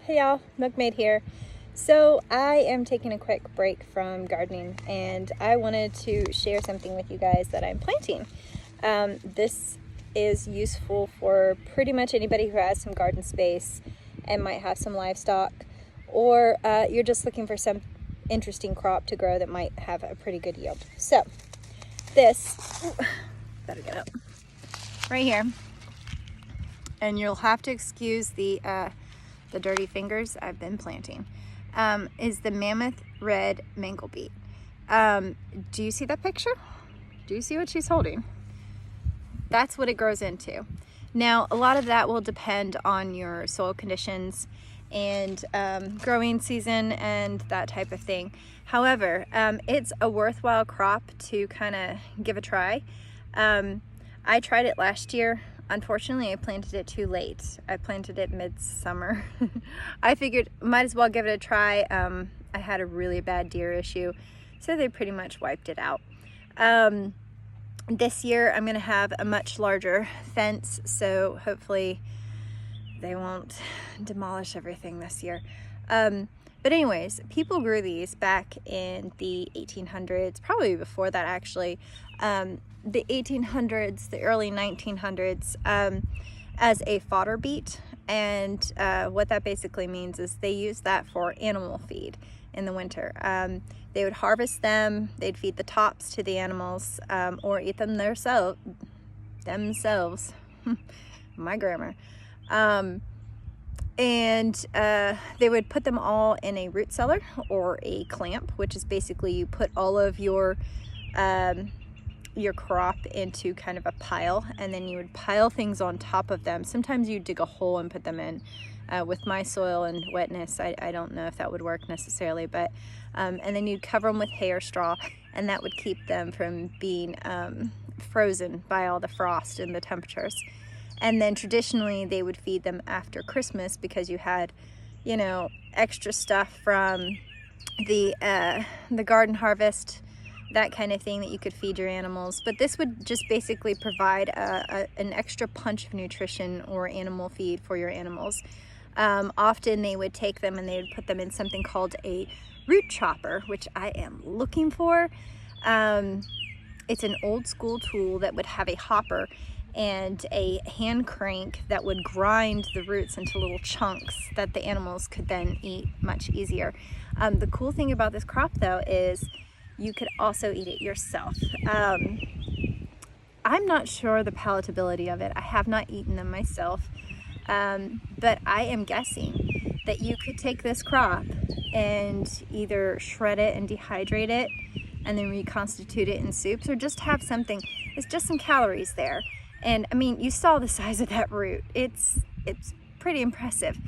Hey y'all, Milkmaid here. So I am taking a quick break from gardening and I wanted to share something with you guys that I'm planting. This is useful for pretty much anybody who has some garden space and might have some livestock, or you're just looking for some interesting crop to grow that might have a pretty good yield. So this, better get up, right here, and you'll have to excuse the dirty fingers I've been planting, is the Mammoth Red Mangle Beet. Do you see that picture? Do you see what she's holding? That's what it grows into. Now, a lot of that will depend on your soil conditions and growing season and that type of thing. However, it's a worthwhile crop to kind of give a try. I tried it last year. Unfortunately, I planted it too late. I planted it midsummer. I figured might as well give it a try. I had a really bad deer issue, so they pretty much wiped it out. This year I'm gonna have a much larger fence, so hopefully they won't demolish everything this year. But anyways, people grew these back in the 1800s, probably before that actually. The 1800s, the early 1900s, as a fodder beet. And what that basically means is they use that for animal feed in the winter. They would harvest them, they'd feed the tops to the animals, or eat them themselves. My grammar. And they would put them all in a root cellar or a clamp, which is basically you put all of your crop into kind of a pile, and then you would pile things on top of them. Sometimes you dig a hole and put them in. With my soil and wetness, I don't know if that would work necessarily, but and then you'd cover them with hay or straw, and that would keep them from being frozen by all the frost and the temperatures. And then traditionally they would feed them after Christmas because you had, you know, extra stuff from the garden harvest, that kind of thing that you could feed your animals. But this would just basically provide an extra punch of nutrition or animal feed for your animals. Often they would take them and they would put them in something called a root chopper, which I am looking for. It's an old school tool that would have a hopper and a hand crank that would grind the roots into little chunks that the animals could then eat much easier. The cool thing about this crop though is you could also eat it yourself. I'm not sure the palatability of it. I have not eaten them myself, but I am guessing that you could take this crop and either shred it and dehydrate it and then reconstitute it in soups, or just have something. It's just some calories there. And I mean, you saw the size of that root. It's pretty impressive.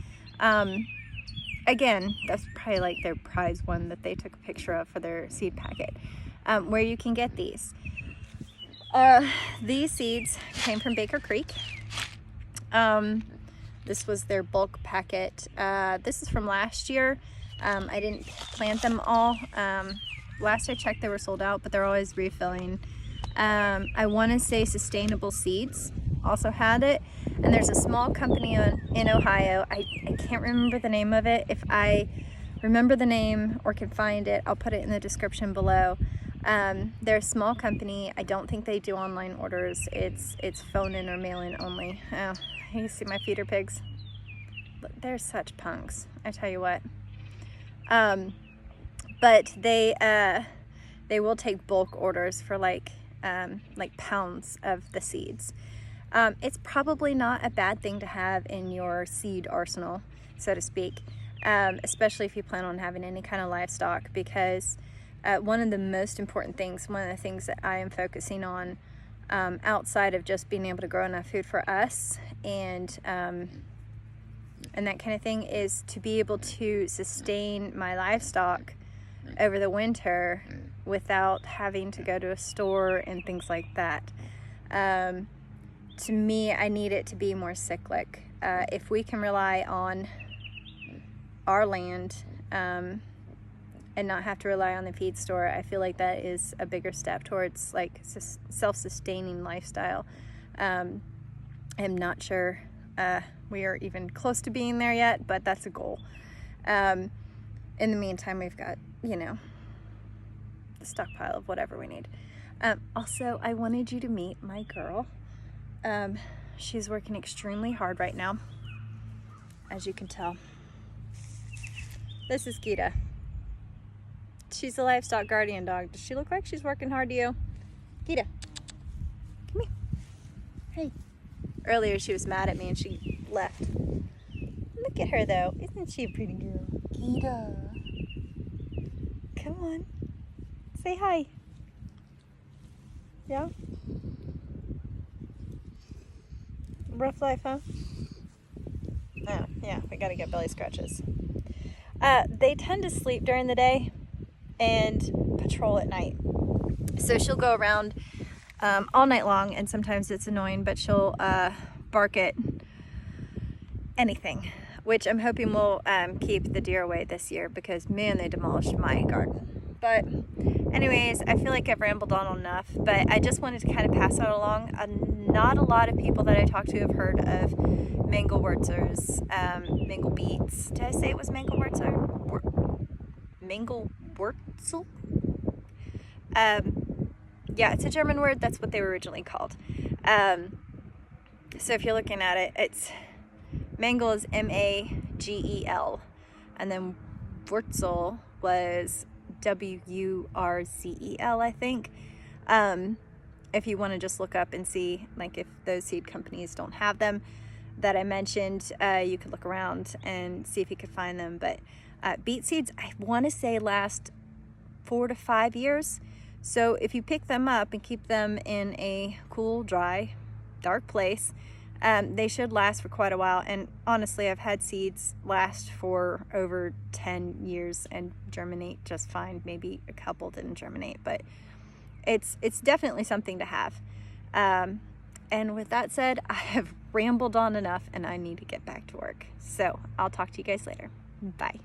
Again, that's probably like their prize one that they took a picture of for their seed packet. Where you can get these. These seeds came from Baker Creek. This was their bulk packet. This is from last year. I didn't plant them all. Last I checked, they were sold out, but they're always refilling. I want to say Sustainable Seeds also had it, and there's a small company in Ohio. I can't remember the name of it. If I remember the name or can find it, I'll put it in the description below. They're a small company. I don't think they do online orders. It's phone in or mail in only. Oh, you see my feeder pigs? They're such punks, I tell you what. But they will take bulk orders for like pounds of the seeds. It's probably not a bad thing to have in your seed arsenal, so to speak, especially if you plan on having any kind of livestock, because one of the most important things, one of the things that I am focusing on, outside of just being able to grow enough food for us and that kind of thing, is to be able to sustain my livestock over the winter without having to go to a store and things like that. To me, I need it to be more cyclic. If we can rely on our land and not have to rely on the feed store, I feel like that is a bigger step towards like self-sustaining lifestyle. I'm not sure we are even close to being there yet, but that's a goal. In the meantime, we've got, you know, the stockpile of whatever we need. Also, I wanted you to meet my girl. She's working extremely hard right now, as you can tell. This is Gita. She's a livestock guardian dog. Does she look like she's working hard to you? Gita, come here. Hey. Earlier she was mad at me and she left. Look at her though. Isn't she a pretty girl? Gita. Come on. Say hi. Yeah? Rough life, huh? Oh, yeah, we gotta get belly scratches. They tend to sleep during the day and patrol at night. So she'll go around all night long, and sometimes it's annoying, but she'll bark at anything, which I'm hoping will keep the deer away this year, because man, they demolished my garden. But anyways, I feel like I've rambled on enough, but I just wanted to kind of pass that along. Not a lot of people that I talked to have heard of Mangelwurzers, Mangle beets. Did I say it was Mangelwurzer? Mangelwurzel? Yeah, it's a German word. That's what they were originally called. So if you're looking at it, it's Mangle is M-A-G-E-L, and then Wurzel was W-U-R-Z-E-L, I think. If you want to just look up and see, like, if those seed companies don't have them that I mentioned, you could look around and see if you could find them. But beet seeds, I want to say, last 4 to 5 years. So if you pick them up and keep them in a cool, dry, dark place, they should last for quite a while. And honestly, I've had seeds last for over 10 years and germinate just fine. Maybe a couple didn't germinate, but it's definitely something to have. And with that said, I have rambled on enough and I need to get back to work. So I'll talk to you guys later. Bye.